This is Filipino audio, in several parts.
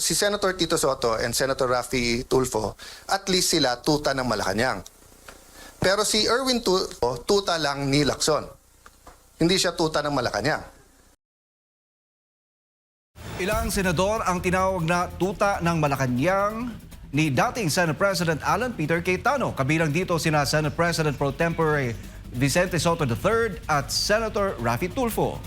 si Senator Tito Soto and Senator Raffy Tulfo, at least sila tuta ng Malacanang. Pero si Erwin Tulfo, tuta lang ni Lacson. Hindi siya tuta ng Malacanang. Ilang senador ang tinawag na tuta ng Malacanang ni dating Senate President Alan Peter Cayetano. Kabilang dito sina Senate President Pro Tempore Vicente Soto III at Senator Raffy Tulfo.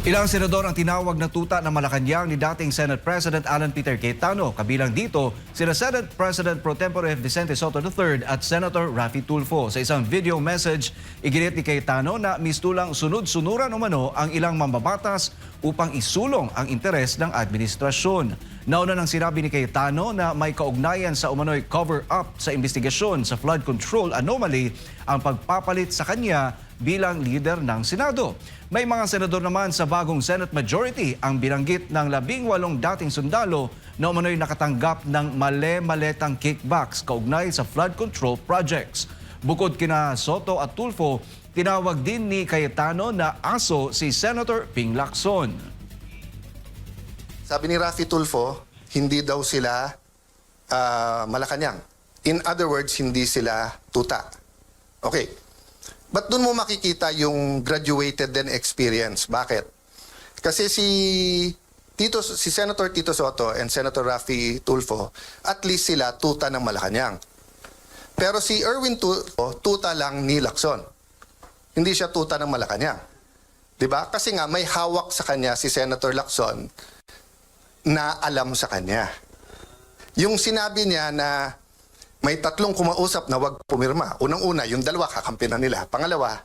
Ilang senador ang tinawag na tuta ng Malacanang ni dating Senate President Alan Peter Cayetano. Kabilang dito sina Senate President Pro Tempore Vicente Soto III at Senator Raffy Tulfo. Sa isang video message, iginit ni Cayetano na mistulang sunod-sunuran umano ang ilang mambabatas upang isulong ang interes ng administrasyon. Nauna nang sinabi ni Cayetano na may kaugnayan sa umano'y cover-up sa investigasyon sa flood control anomaly ang pagpapalit sa kanya bilang leader ng Senado. May mga senador naman sa bagong Senate majority ang binanggit ng 18 dating sundalo na umano'y nakatanggap ng male-maletang kickbacks kaugnay sa flood control projects. Bukod kina Soto at Tulfo, tinawag din ni Cayetano na aso si Senator Ping Lacson. Sabi ni Raffy Tulfo, hindi daw sila Malacanang. In other words, hindi sila tuta. Okay. But doon mo makikita yung graduated din experience. Bakit? Kasi si Senator Tito Soto and Senator Raffy Tulfo, at least sila tuta ng Malacanang. Pero si Erwin Tulfo, tuta lang ni Lacson. Hindi siya tuta ng Malacanang. 'Di ba? Kasi nga may hawak sa kanya si Senator Lacson na alam sa kanya. Yung sinabi niya na may tatlong kumausap na wag pumirma. Unang-una, yung dalawa kakampi na nila. Pangalawa,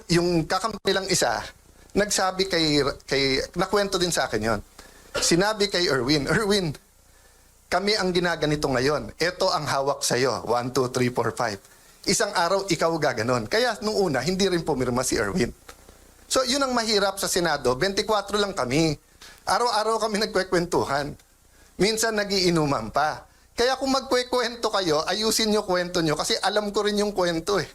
yung kakampi lang isa, nagsabi nakwento din sa akin yon. Sinabi kay Erwin, kami ang ginaganito ngayon. Ito ang hawak sa'yo. 1, 2, 3, 4, 5. Isang araw, ikaw gaganon. Kaya nung una, hindi rin pumirma si Erwin. So, yun ang mahirap sa Senado. 24 lang kami. Araw-araw kami nagkwekwentuhan. Minsan nagiinuman pa. Kaya kung magkwekwento kayo, ayusin nyo kwento nyo kasi alam ko rin yung kwento eh.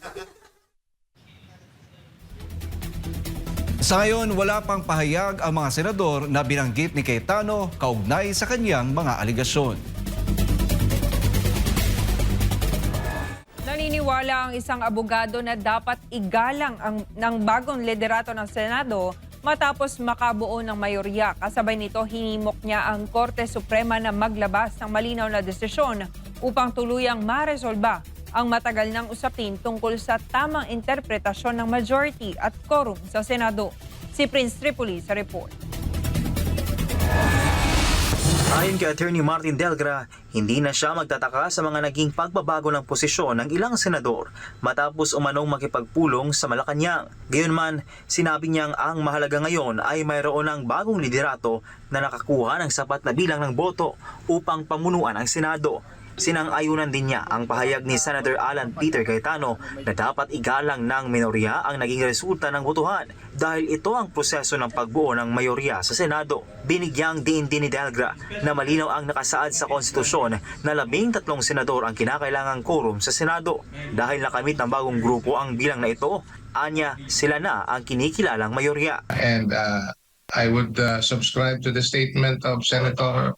Sa ngayon, wala pang pahayag ang mga senador na binanggit ni Cayetano kaugnay sa kanyang mga aligasyon. Naniniwala ang isang abogado na dapat igalang ng bagong liderato ng Senado matapos makabuo ng mayorya. Kasabay nito, hinimok niya ang Korte Suprema na maglabas ng malinaw na desisyon upang tuluyang maresolba ang matagal ng usapin tungkol sa tamang interpretasyon ng majority at quorum sa Senado. Si Prince Tripoli sa report. Ayon kay Attorney Martin Delgra, hindi na siya magtataka sa mga naging pagbabago ng posisyon ng ilang senador matapos umanong makipagpulong sa Malacanang. Gayunman, sinabi niyang ang mahalaga ngayon ay mayroon ng bagong liderato na nakakuha ng sapat na bilang ng boto upang pamunuan ang Senado. Sinang-ayunan din niya ang pahayag ni Senator Alan Peter Cayetano na dapat igalang ng minorya ang naging resulta ng botohan dahil ito ang proseso ng pagbuo ng mayorya sa Senado. Binigyang diin din ni Delgra na malinaw ang nakasaad sa konstitusyon na 13 senador ang kinakailangang quorum sa Senado. Dahil nakamit ng bagong grupo ang bilang na ito, anya sila na ang kinikilalang mayorya. And I would subscribe to the statement of Senator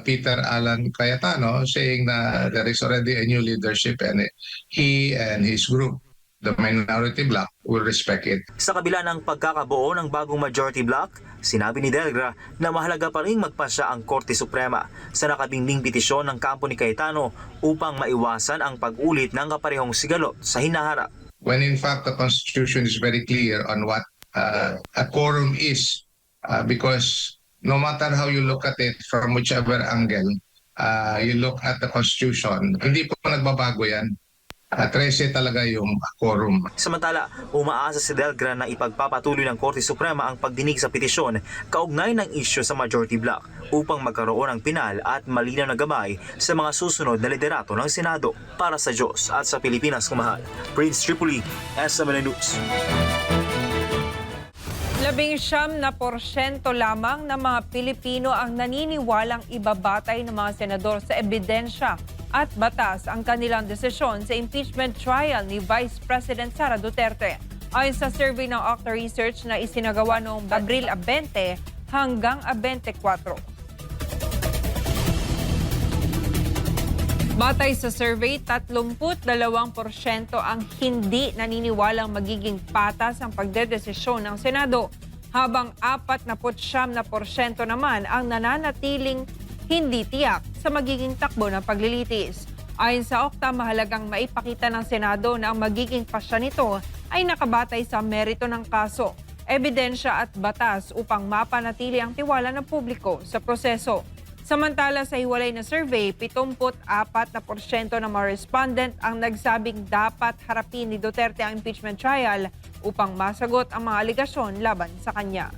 Peter Alan Cayetano saying that there is already a new leadership and he and his group, the minority bloc, will respect it. Sa kabila ng pagkakabuo ng bagong majority bloc, sinabi ni Delgra na mahalaga pa rin magpasya ang Korte Suprema sa nakabinbing petisyon ng kampo ni Cayetano upang maiwasan ang pag-ulit ng kaparehong sigalot sa hinaharap. When in fact the Constitution is very clear on what a quorum is because no matter how you look at it from whichever angle you look at the Constitution, hindi po nagbabago yan. 13 talaga yung quorum. Samantala, umaasa si Delgra na ipagpapatuloy ng Korte Suprema ang pagdinig sa petisyon kaugnay ng isyu sa majority bloc upang magkaroon ng pinal at malinaw na gabay sa mga susunod na liderato ng Senado. Para sa Diyos at sa Pilipinas kumahal, Prince Tripoli, SMN News. 19% lamang ng mga Pilipino ang naniniwalang ibabatay ng mga senador sa ebidensya at batas ang kanilang desisyon sa impeachment trial ni Vice President Sara Duterte. Ayon sa survey ng Okta Research na isinagawa noong Abril 20 hanggang 24. Batay sa survey, 32% ang hindi naniniwalang magiging patas ang pagdedesisyon ng Senado, habang 49% naman ang nananatiling hindi tiyak sa magiging takbo ng paglilitis. Ayon sa Okta, mahalagang maipakita ng Senado na ang magiging pasya nito ay nakabatay sa merito ng kaso, ebidensya at batas upang mapanatili ang tiwala ng publiko sa proseso. Samantala sa hiwalay na survey, 74% ng mga respondent ang nagsabing dapat harapin ni Duterte ang impeachment trial upang masagot ang mga aligasyon laban sa kanya.